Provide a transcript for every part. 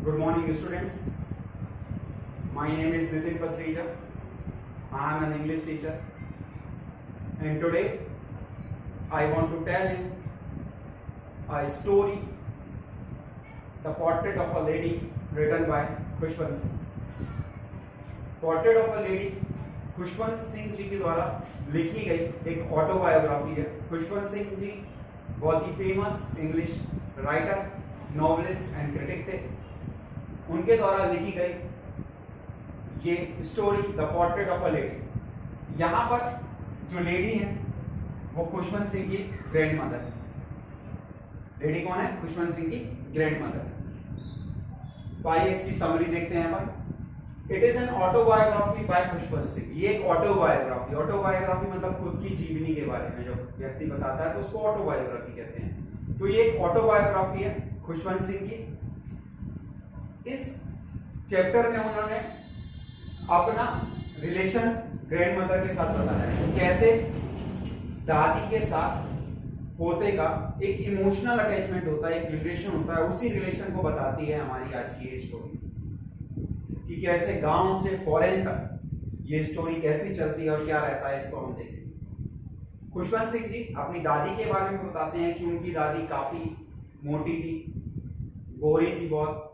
Good morning, students. My name is Nitin Pasrija. I am an English teacher, and today I want to tell you a story, The Portrait of a Lady, written by Khushwant Singh. Portrait of a lady Khushwant Singh ji के द्वारा लिखी गई एक autobiography है. खुशवंत सिंह जी बहुत ही famous English writer, novelist and critic थे. उनके द्वारा लिखी गई ये story the portrait of a lady. यहाँ पर जो लेडी है वो खुशवंत सिंह की ग्रैंड मदर है. लेडी कौन है? खुशवंत सिंह की ग्रैंड मदर है. तो आइए इसकी समरी देखते हैं. यहाँ पर it is an autobiography by Khushwant Singh. ये एक ऑटोबायोग्राफी, ऑटोबायोग्राफी मतलब खुद की जीवनी के बारे में जो व्यक्ति बताता है तो उसको ऑटोबायोग्राफी कहते हैं. तो ये एक ऑटोबायोग्राफी है खुशवंत सिंह की. इस चैप्टर में उन्होंने अपना रिलेशन ग्रैंड मदर के साथ बताया है. कैसे दादी के साथ पोते का एक इमोशनल अटैचमेंट होता है, एक रिलेशन होता है. उसी रिलेशन को बताती है हमारी आज की ये स्टोरी, कि कैसे गांव से फॉरेन तक ये स्टोरी कैसी चलती है और क्या रहता है, इसको हम देखेंगे. खुशवंत सिंह जी अपनी दादी के बारे में बताते हैं कि उनकी दादी काफी मोटी थी, गोरी थी, बहुत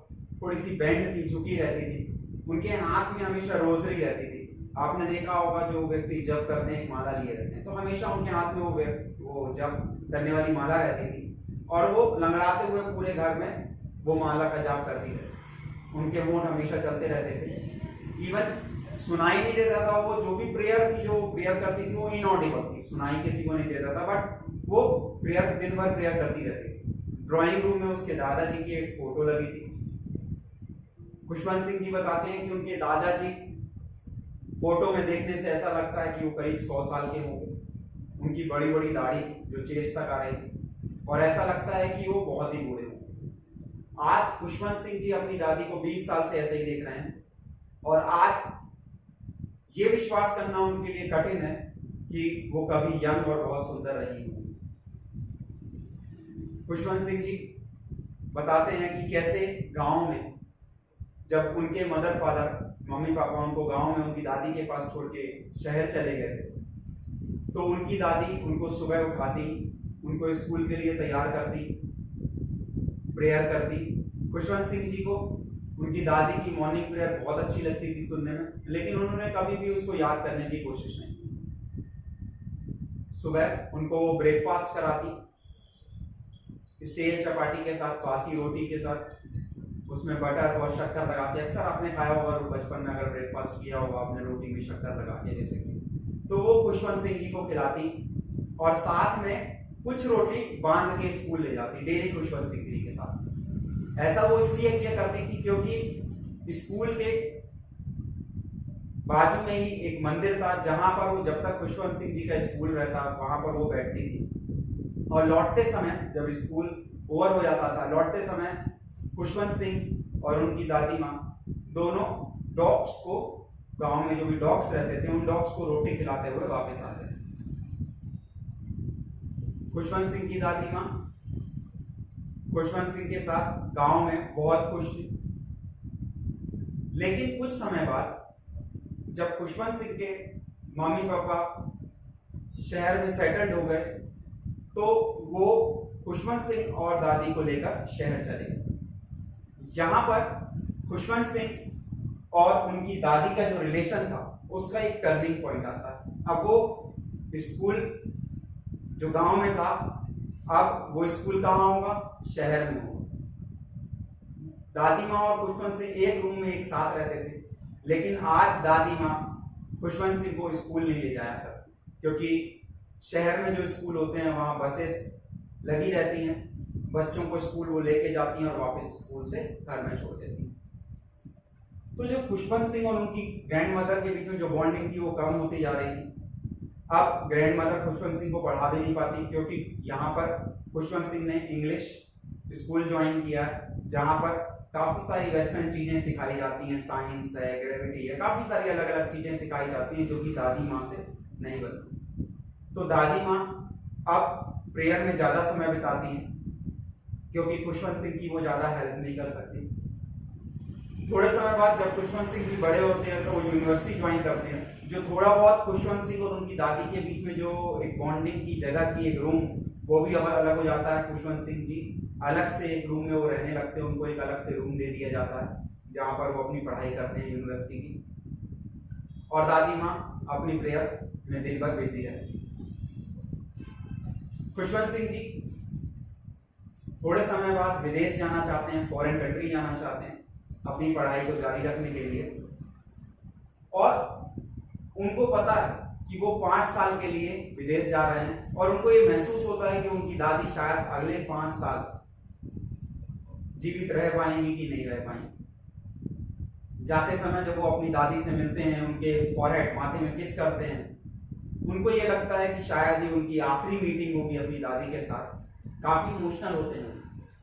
थोड़ी सी बेंड थी, झुकी रहती थी. उनके हाथ में हमेशा रोजरी रहती थी. आपने देखा होगा जो व्यक्ति जप करते हैं एक माला लिए रहते हैं, तो हमेशा उनके हाथ में वो जप करने वाली माला रहती थी और वो लंगड़ाते हुए पूरे घर में वो माला का जाप करती रहती. उनके होंठ हमेशा चलते रहते थे. इवन सुनाई नहीं देता था. वो जो भी प्रेयर थी, जो प्रेयर करती थी, वो इनऑडिबल थी, सुनाई किसी को नहीं देता था, बट वो प्रेयर दिन भर प्रेयर करती रहती थी. ड्राइंग रूम में उसके दादाजी की एक फोटो लगी थी. खुशवंत सिंह जी बताते हैं कि उनके दादाजी फोटो में देखने से ऐसा लगता है कि वो करीब 100 साल के होंगे. उनकी बड़ी बड़ी दाढ़ी जो चेस्ट तक आ रही थी और ऐसा लगता है कि वो बहुत ही बूढ़े होंगे. आज खुशवंत सिंह जी अपनी दादी को 20 साल से ऐसे ही देख रहे हैं और आज ये विश्वास करना उनके लिए कठिन है कि वो कभी यंग और बहुत सुंदर रही होंगी. खुशवंत सिंह जी बताते हैं कि कैसे गांव में जब उनके मदर फादर मम्मी पापा उनको गांव में उनकी दादी के पास छोड़ के शहर चले गए तो उनकी दादी उनको सुबह उठाती, उनको स्कूल के लिए तैयार करती, प्रेयर करती. खुशवंत सिंह जी को उनकी दादी की मॉर्निंग प्रेयर बहुत अच्छी लगती थी सुनने में, लेकिन उन्होंने कभी भी उसको याद करने की कोशिश नहीं की. सुबह उनको वो ब्रेकफास्ट कराती, स्टेल चपाटी के साथ, बासी रोटी के साथ, उसमें बटर और शक्कर लगा के. अक्सर आपने खाया होगा बचपन में, अगर ब्रेकफास्ट किया होगा आपने रोटी में शक्कर लगा के जैसे कि, तो वो खुशवंत सिंह जी को खिलाती और साथ में कुछ रोटी बांध के स्कूल ले जाती डेली खुशवंत सिंह जी के साथ. ऐसा वो इसलिए किया करती थी क्योंकि स्कूल के बाजू में ही एक मंदिर था जहां पर वो, जब तक खुशवंत सिंह जी का स्कूल रहता वहां पर वो बैठती थी. और लौटते समय जब स्कूल ओवर हो जाता था, लौटते समय खुशवंत सिंह और उनकी दादी माँ दोनों डॉग्स को, गांव में जो भी डॉग्स रहते थे, उन डॉग्स को रोटी खिलाते हुए वापस आते थे. खुशवंत सिंह की दादी माँ खुशवंत सिंह के साथ गांव में बहुत खुश थी. लेकिन कुछ समय बाद जब खुशवंत सिंह के मम्मी पापा शहर में सेटल्ड हो गए तो वो खुशवंत सिंह और दादी को लेकर शहर चले गए. यहाँ पर खुशवंत सिंह और उनकी दादी का जो रिलेशन था उसका एक टर्निंग पॉइंट आता है. अब वो स्कूल जो गांव में था, अब वो स्कूल कहाँ होगा? शहर में होगा. दादी माँ और खुशवंत सिंह एक रूम में एक साथ रहते थे, लेकिन आज दादी माँ खुशवंत सिंह को स्कूल नहीं ले जाया करती, क्योंकि शहर में जो स्कूल होते हैं वहाँ बसेस लगी रहती हैं, बच्चों को स्कूल वो लेके जाती हैं और वापस स्कूल से घर में छोड़ देती हैं. तो जो खुशवंत सिंह और उनकी ग्रैंड मदर के बीच में जो बॉन्डिंग थी वो कम होती जा रही थी. अब ग्रैंड मदर खुशवंत सिंह को पढ़ा भी नहीं पाती, क्योंकि यहाँ पर खुशवंत सिंह ने इंग्लिश स्कूल ज्वाइन किया जहाँ पर काफ़ी सारी वेस्टर्न चीज़ें सिखाई जाती हैं, साइंस है, ग्रेविटी है, काफ़ी सारी अलग अलग चीज़ें सिखाई जाती हैं जो कि दादी माँ से नहीं बनती. तो दादी माँ अब प्रेयर में ज़्यादा समय बिताती हैं क्योंकि खुशवंत सिंह की वो ज़्यादा हेल्प नहीं कर सकती. थोड़े समय बाद जब खुशवंत सिंह जी बड़े होते हैं तो वो यूनिवर्सिटी ज्वाइन करते हैं। जो थोड़ा बहुत खुशवंत सिंह और उनकी दादी के बीच में जो एक बॉन्डिंग की जगह थी, एक रूम, वो भी अब अलग हो जाता है। खुशवंत सिंह जी अलग से एक रूम में वो रहने लगते हैं, उनको एक अलग से रूम दे दिया जाता है जहाँ पर वो अपनी पढ़ाई करते हैं यूनिवर्सिटी की। और दादी माँ अपनी प्रेयर में दिन भर बिजी रहती है। खुशवंत सिंह जी थोड़े समय बाद विदेश जाना चाहते हैं, फॉरेन कंट्री जाना चाहते हैं अपनी पढ़ाई को जारी रखने के लिए। और उनको पता है कि वो 5 साल के लिए विदेश जा रहे हैं और उनको ये महसूस होता है कि उनकी दादी शायद अगले 5 साल जीवित रह पाएंगी कि नहीं रह पाएंगी। जाते समय जब वो अपनी दादी से मिलते हैं, उनके फॉरहेड, माथे में किस करते हैं, उनको ये लगता है कि शायद ही उनकी आखिरी मीटिंग होगी अपनी दादी के साथ। काफी इमोशनल होते हैं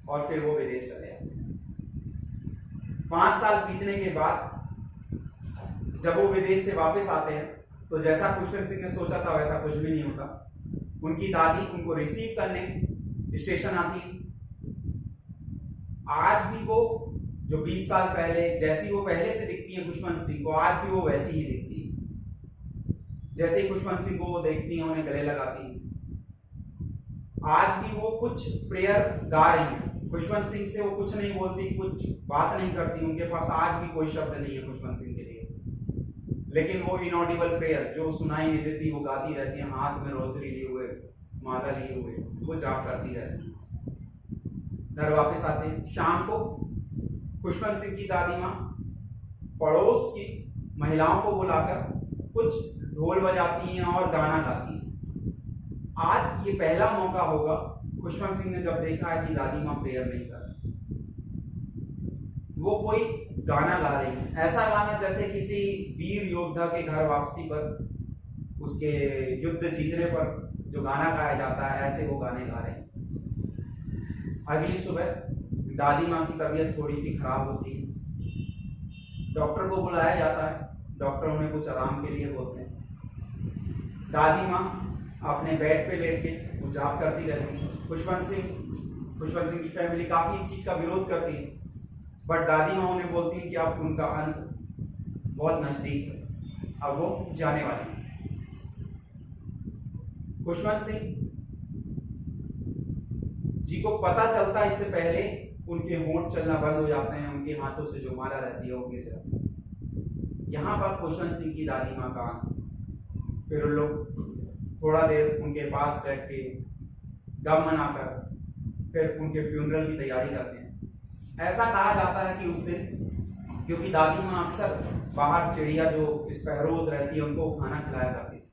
और फिर वो विदेश चले जाते हैं। 5 साल बीतने के बाद जब वो विदेश से वापस आते हैं तो जैसा खुशवंत सिंह ने सोचा था वैसा कुछ भी नहीं होता। उनकी दादी उनको रिसीव करने स्टेशन आती है। आज भी वो जो 20 साल पहले जैसी वो पहले से दिखती है खुशवंत सिंह को, आज भी वो वैसी ही दिखती है। जैसे ही खुशवंत सिंह को वो देखती है, उन्हें गले लगाती है। आज भी वो कुछ प्रेयर गा रही हैं। खुशवंत सिंह से वो कुछ नहीं बोलती, कुछ बात नहीं करती, उनके पास आज भी कोई शब्द नहीं है खुशवंत सिंह के लिए। लेकिन वो इनऑडिबल प्रेयर जो सुनाई नहीं देती वो गाती रहती है, हाथ में रोसरी लिए हुए, माला लिए हुए, वो जाप करती रहती है। घर वापस आते हैं शाम को। खुशवंत सिंह की दादी माँ पड़ोस की महिलाओं को बुलाकर कुछ ढोल बजाती हैं और गाना गाती हैं। आज ये पहला मौका होगा खुशवंत सिंह ने जब देखा है कि दादी माँ प्रेयर नहीं कर रही, वो कोई गाना गा रही है। ऐसा गाना जैसे किसी वीर योद्धा के घर वापसी पर, उसके युद्ध जीतने पर जो गाना गाया जाता है, ऐसे वो गाने गा रहे हैं। अगली सुबह दादी माँ की तबीयत थोड़ी सी खराब होती है। डॉक्टर को बुलाया जाता है। डॉक्टर उन्हें कुछ आराम के लिए बोलते हैं। दादी माँ अपने बेड पे लेट के वो जाप करती रहती है। खुशवंत सिंह की फैमिली काफी इस चीज का विरोध करती है, बट दादी माँ उन्हें बोलती है कि अब उनका अंत बहुत नजदीक है, अब वो जाने वाले हैं। खुशवंत सिंह जी को पता चलता इससे पहले उनके होंठ चलना बंद हो जाते हैं, उनके हाथों से जो माला रहती है वो गिर जाती है। यहाँ पर खुशवंत सिंह की दादी माँ का अंत। फिर उन लोग थोड़ा देर उनके पास बैठ के गम मनाकर फिर उनके फ्यूनरल की तैयारी करते हैं। ऐसा कहा जाता है कि उस दिन, क्योंकि दादी माँ अक्सर बाहर चिड़िया जो स्पैरोज रहती है उनको खाना खिलाया करती है।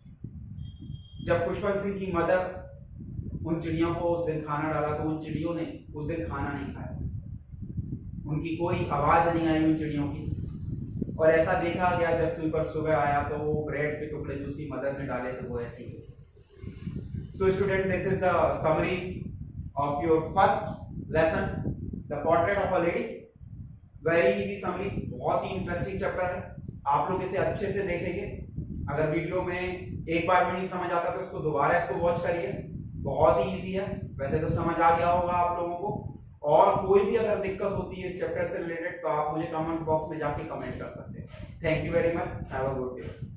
जब खुशवंत सिंह की मदर उन चिड़ियों को उस दिन खाना डाला तो उन चिड़ियों ने उस दिन खाना नहीं खाया। उनकी कोई आवाज नहीं आई उन चिड़ियों की। और ऐसा देखा गया जब स्वीपर सुबह आया तो वो ब्रेड के टुकड़े जो उसकी मदर ने डाले थे वो ऐसे ही। So student, this is the summary of your first lesson, the portrait of a lady. Very easy summary, बहुत ही इंटरेस्टिंग चैप्टर है। आप लोग इसे अच्छे से देखेंगे। अगर वीडियो में एक बार में नहीं समझ आता तो इसको दोबारा इसको वॉच करिए, बहुत ही इजी है। वैसे तो समझ आ गया होगा आप लोगों को। और कोई भी अगर दिक्कत होती है इस चैप्टर से रिलेटेड तो आप मुझे कमेंट बॉक्स में जाके कमेंट कर सकते हैं। Thank you very much, have a good day.